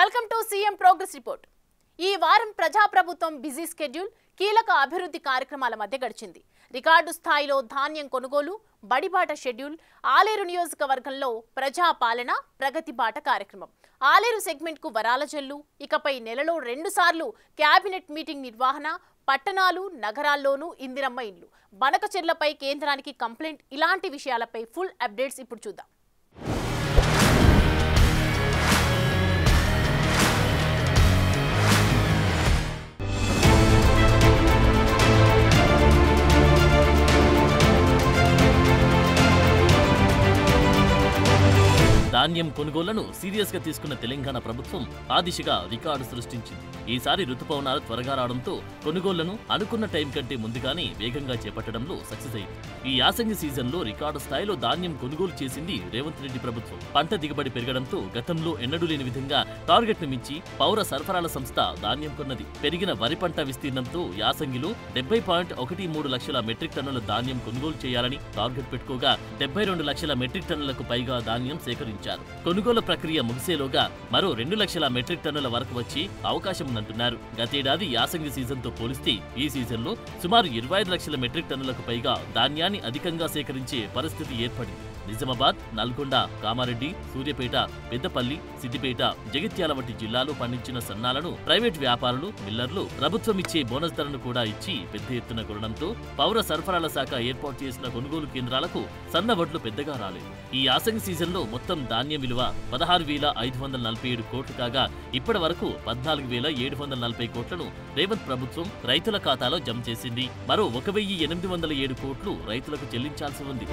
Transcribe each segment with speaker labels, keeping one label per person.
Speaker 1: Welcome to CM progress report. ఈ వారం ప్రజాప్రభుత్వం బిజీ స్కెడ్యూల్, కీలక అభివృద్ధి కార్యక్రమాల మధ్య గడిచింది. రికార్డు స్థాయిలో ధాన్యం కొనుగోలు, బడిబాట షెడ్యూల్, ఆలేరు నియోజకవర్గంలో ప్రజాపాలన, ప్రగతి బాట కార్యక్రమం, ఆలేరు సెగ్మెంట్ కు వరాల జల్లు, ఇకపై నెలలో 2 సార్లు కేబినెట్ మీటింగ్ నిర్వహణ, పట్టణాలు, నగరాల్లోనూ ఇందిరమ్మ ఇళ్లు, బనకచెర్లపై కేంద్రానికి కంప్లైంట్, ఇలాంటి విషయాలపై ఫుల్ అప్డేట్స్ ఇప్పుడు చూద్దాం.
Speaker 2: ధాన్యం కొనుగోళ్లను సీరియస్ గా తీసుకున్న తెలంగాణ ప్రభుత్వం ఆ దిశగా రికార్డు సృష్టించింది. ఈసారి రుతుపవనాలు త్వరగా రావడంతో కొనుగోళ్లను అనుకున్న టైం కంటే ముందుగానే వేగంగా చేపట్టడంలో సక్సెస్ అయింది. ఈ యాసంగి సీజన్లో రికార్డు స్థాయిలో ధాన్యం కొనుగోలు చేసింది రేవంత్ రెడ్డి ప్రభుత్వం. పంట దిగుబడి పెరగడంతో గతంలో ఎన్నడూ లేని విధంగా టార్గెట్ ను మించి పౌర సరఫరాల సంస్థ ధాన్యం కొన్నది. పెరిగిన వరి పంట విస్తీర్ణంతో యాసంగిలో 70.13 లక్షల మెట్రిక్ టన్నుల ధాన్యం కొనుగోలు చేయాలని టార్గెట్ పెట్టుకోగా 72 లక్షల మెట్రిక్ టన్నులకు పైగా ధాన్యం సేకరించారు. కొనుగోలు ప్రక్రియ ముగిసేలోగా మరో 2 లక్షల మెట్రిక్ టన్నుల వరకు వచ్చి అవకాశం ఉందంటున్నారు. గతేడాది యాసంగి సీజన్ తో పోలిస్తే ఈ సీజన్ లో సుమారు 25 లక్షల మెట్రిక్ టన్నులకు పైగా ధాన్యాన్ని అధికంగా సేకరించే పరిస్థితి ఏర్పడింది. నిజామాబాద్, నల్గొండ, కామారెడ్డి, సూర్యాపేట, పెద్దపల్లి, సిద్దిపేట, జగిత్యాల వంటి జిల్లాలో పండించిన సన్నాలను ప్రైవేట్ వ్యాపారులు, మిల్లర్లు ప్రభుత్వం ఇచ్చే బోనస్ ధరను కూడా ఇచ్చి పెద్ద ఎత్తున కొనడంతో పౌర సరఫరాల శాఖ ఏర్పాటు చేసిన కొనుగోలు కేంద్రాలకు సన్న వడ్లు పెద్దగా రాలేదు. ఈ యాసంగి సీజన్ లో మొత్తం ధాన్యం విలువ 16,547 కోట్లు కాగా ఇప్పటి వరకు 14,740 కోట్లను రేవంత్ ప్రభుత్వం రైతుల ఖాతాలో జమ చేసింది. మరో 1,807 కోట్లు రైతులకు చెల్లించాల్సి ఉంది.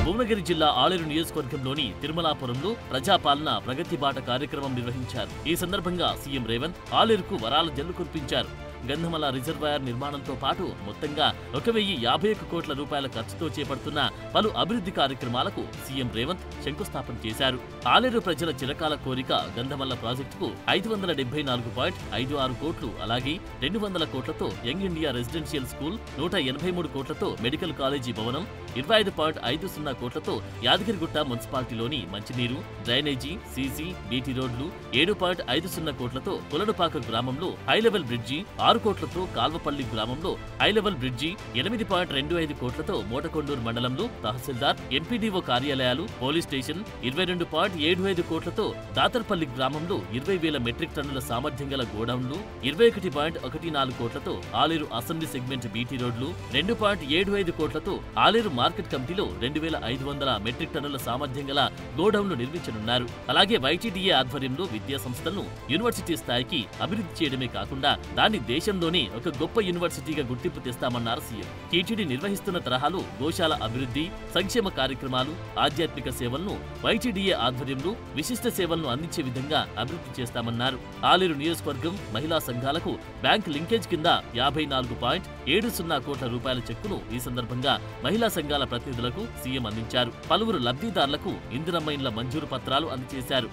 Speaker 2: భువనగిరి జిల్లా ఆలేరు నియోజకవర్గంలోని తిరుమలాపురంలో ప్రజాపాలన, ప్రగతి బాట కార్యక్రమం నిర్వహించారు. ఈ సందర్భంగా సీఎం రేవంత్ ఆలేరుకు వరాల జల్లు కురిపించారు. గంధమల రిజర్వాయర్ నిర్మాణంతో పాటు మొత్తంగా 1,051 కోట్ల రూపాయల ఖర్చుతో చేపడుతున్న పలు అభివృద్ధి కార్యక్రమాలకు సీఎం రేవంత్ శంకుస్థాపన చేశారు. ఆలేరు ప్రజల చిరకాల కోరిక గంధమల్ల ప్రాజెక్టుకు 574.56 కోట్లు, అలాగే 200 కోట్లతో యంగ్ ఇండియా రెసిడెన్షియల్ స్కూల్, 183 కోట్లతో మెడికల్ కాలేజీ భవనం, 25.50 కోట్లతో యాదగిరిగుట్ట మున్సిపాలిటీలోని మంచినీరు, డ్రైనేజీ, సీసీ, బీటీ రోడ్లు, 7.50 కోట్లతో కొలనుపాక గ్రామంలో హైలెవెల్ బ్రిడ్జి, 6 కోట్లతో కాల్వపల్లి గ్రామంలో హైలెవెల్ బ్రిడ్జి, 8.25 కోట్లతో మోటకొండూరు మండలంలో తహసీల్దార్, ఎంపీడీఓ కార్యాలయాలు, పోలీస్ స్టేషన్, 22.75 కోట్లతో దాతర్పల్లి గ్రామంలో 20,000 మెట్రిక్ టన్నుల సామర్థ్యం గల గోడౌన్లు, 21.14 కోట్లతో ఆలేరు అసెంబ్లీ సెగ్మెంట్ బీటీ రోడ్లు, 2.75 కోట్లతో ఆలేరు మార్కెట్ కమిటీలో 2,500 మెట్రిక్ టన్నుల సామర్థ్యం గల గోడౌన్లు నిర్మించనున్నారు. అలాగే వైటీడీఏ ఆధ్వర్యంలో విద్యా సంస్థలను యూనివర్సిటీ స్థాయికి అభివృద్ధి చేయడమే కాకుండా దాన్ని దేశంలోనే ఒక గొప్ప యూనివర్సిటీగా గుర్తింపు తెస్తామన్నారు సీఎం. టీటీడీ నిర్వహిస్తున్న తరహాలో గోశాల అభివృద్ధి, సంక్షేమ కార్యక్రమాలు, ఆధ్యాత్మిక సేవలను వైటీడీఏ ఆధ్వర్యంలో విశిష్ట సేవలను అందించే విధంగా అభివృద్ధి చేస్తామన్నారు. ఆలేరు నియోజకవర్గం మహిళా సంఘాలకు బ్యాంక్ లింకేజ్ కింద 54.70 కోట్ల రూపాయల చెక్కును ఈ సందర్భంగా మహిళా సంఘాల ప్రతినిధులకు సీఎం అందించారు. పలువురు లబ్ధిదారులకు ఇందిరమ్మ ఇండ్ల మంజూరు పత్రాలు అందజేశారు.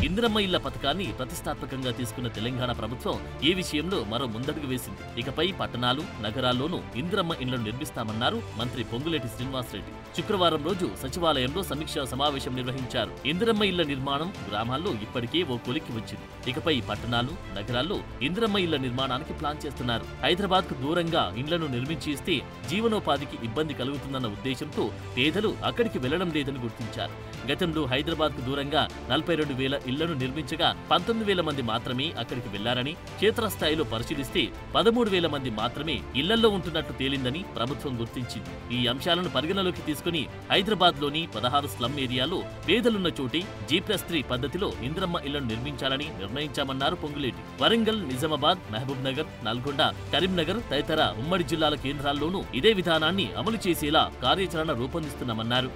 Speaker 2: ఇందిరమ్మ ఇళ్ల పథకాన్ని ప్రతిష్టాత్మకంగా తీసుకున్న తెలంగాణ ప్రభుత్వం ఈ విషయంలో మరో ముందడుగు వేసింది. ఇకపై పట్టణాలు, నగరాల్లోనూ ఇందిరమ్మ ఇళ్లను నిర్మిస్తామన్నారు మంత్రి పొంగులేటి శ్రీనివాసరెడ్డి. శుక్రవారం రోజు సచివాలయంలో సమీక్షా సమావేశం నిర్వహించారు. ఇందిరమ్మ ఇళ్ల నిర్మాణం గ్రామాల్లో ఇప్పటికే ఓ కొలిక్కి వచ్చింది. ఇకపై పట్టణాలు, నగరాల్లో ఇందిరమ్మ ఇళ్ల నిర్మాణానికి ప్లాన్ చేస్తున్నారు. హైదరాబాద్ కు దూరంగా ఇండ్లను నిర్మించి ఇస్తే జీవనోపాధికి ఇబ్బంది కలుగుతుందన్న ఉద్దేశంతో పేదలు అక్కడికి వెళ్లడం లేదని గుర్తించారు. గతంలో హైదరాబాద్ కు దూరంగా 42,000 ఇళ్లను నిర్మించగా 19,000 మంది మాత్రమే అక్కడికి వెళ్లారని, క్షేత్రస్థాయిలో పరిశీలిస్తే 13,000 మంది మాత్రమే ఇళ్లలో ఉంటున్నట్టు తేలిందని ప్రభుత్వం గుర్తించింది. ఈ అంశాలను పరిగణలోకి తీసుకుని హైదరాబాద్ లోని 16 స్లమ్ ఏరియాలో పేదలున్న చోటి G+3 పద్ధతిలో ఇందిరమ్మ ఇళ్లను నిర్మించాలని నిర్ణయించామన్నారు పొంగులేటి. వరంగల్, నిజామాబాద్, మహబూబ్ నగర్, నల్గొండ, కరీంనగర్ తదితర ఉమ్మడి జిల్లాల కేంద్రాల్లోనూ ఇదే విధానాన్ని అమలు చేసేలా కార్యాచరణ రూపొందిస్తున్నామన్నారు.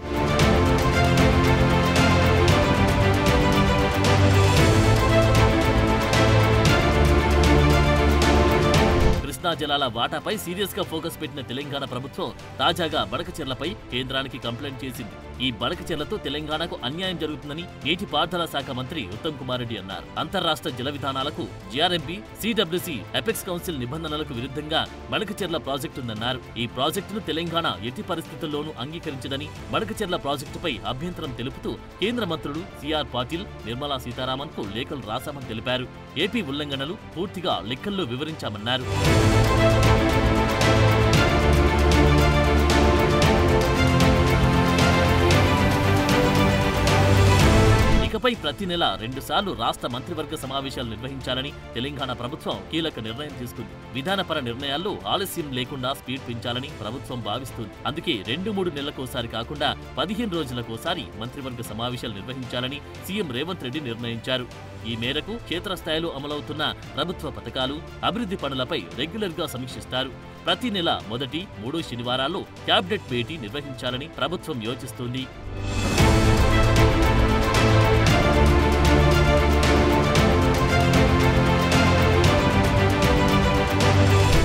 Speaker 2: కృష్ణా జలాల వాటాపై సీరియస్ గా ఫోకస్ పెట్టిన తెలంగాణ ప్రభుత్వం తాజాగా బనకచెర్లపై కేంద్రానికి కంప్లైంట్ చేసింది. ఈ బడకచెర్లతో తెలంగాణకు అన్యాయం జరుగుతుందని నీటిపారుదల శాఖ మంత్రి ఉత్తమ్ కుమార్ రెడ్డి అన్నారు. అంతర్రాష్ట్ర జల విధానాలకు జీఆర్ఎంపీ, సిడబ్ల్యూసీ, ఎపెక్స్ కౌన్సిల్ నిబంధనలకు విరుద్ధంగా బడకచెర్ల ప్రాజెక్టు ఉందన్నారు. ఈ ప్రాజెక్టును తెలంగాణ ఎట్టి పరిస్థితుల్లోనూ అంగీకరించదని, బడకచెర్ల ప్రాజెక్టుపై అభ్యంతరం తెలుపుతూ కేంద్ర మంత్రులు సిఆర్ పాటిల్, నిర్మలా సీతారామన్ కు లేఖలు రాశామని తెలిపారు. ఏపీ ఉల్లంఘనలు పూర్తిగా లెక్కల్లో వివరించామన్నారు. ఇకపై ప్రతి నెల 2 సార్లు రాష్ట్ర మంత్రివర్గ సమావేశాలు నిర్వహించాలని తెలంగాణ ప్రభుత్వం కీలక నిర్ణయం తీసుకుంది. విధానపర నిర్ణయాల్లో ఆలస్యం లేకుండా స్పీడ్ పెంచాలని ప్రభుత్వం భావిస్తుంది. అందుకే 2-3 నెలలకోసారి కాకుండా 15 రోజులకోసారి మంత్రివర్గ సమావేశాలు నిర్వహించాలని సీఎం రేవంత్ రెడ్డి నిర్ణయించారు. ఈ మేరకు క్షేత్రస్థాయిలో అమలవుతున్న ప్రభుత్వ పథకాలు, అభివృద్ధి పనులపై రెగ్యులర్ గా సమీక్షిస్తారు. ప్రతి నెల మొదటి 3 శనివారాల్లో క్యాబినెట్ భేటీ నిర్వహించాలని ప్రభుత్వం యోచిస్తోంది.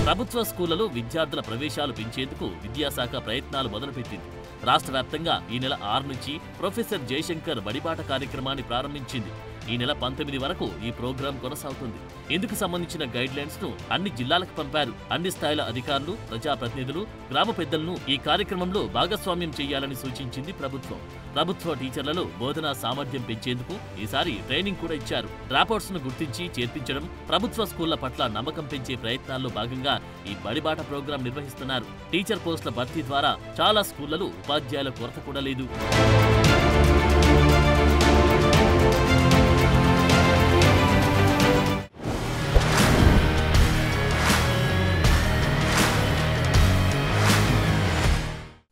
Speaker 2: ప్రభుత్వ స్కూళ్లలో విద్యార్థుల ప్రవేశాలు పెంచేందుకు విద్యాశాఖ ప్రయత్నాలు మొదలుపెట్టింది. రాష్ట్ర వ్యాప్తంగా ఈ నెల 6 నుంచి ప్రొఫెసర్ జయశంకర్ బడిబాట కార్యక్రమాన్ని ప్రారంభించింది. ఈ నెల 19 వరకు ఈ ప్రోగ్రాం కొనసాగుతుంది. ఇందుకు సంబంధించిన గైడ్ లైన్స్ ను అన్ని జిల్లాలకు పంపారు. అన్ని స్థాయిల అధికారులు, ప్రజాప్రతినిధులు, గ్రామ పెద్దలను ఈ కార్యక్రమంలో భాగస్వామ్యం చేయాలని సూచించింది ప్రభుత్వం. ప్రభుత్వ టీచర్లలో బోధనా సామర్థ్యం పెంచేందుకు ఈసారి ట్రైనింగ్ కూడా ఇచ్చారు. డ్రాపౌట్స్ ను గుర్తించి చేర్పించడం, ప్రభుత్వ స్కూళ్ల పట్ల నమ్మకం పెంచే ప్రయత్నాల్లో భాగంగా ఈ బడిబాట ప్రోగ్రాం నిర్వహిస్తున్నారు. టీచర్ పోస్టుల భర్తీ ద్వారా చాలా స్కూళ్లలో ఉపాధ్యాయుల కొరత కూడా లేదు.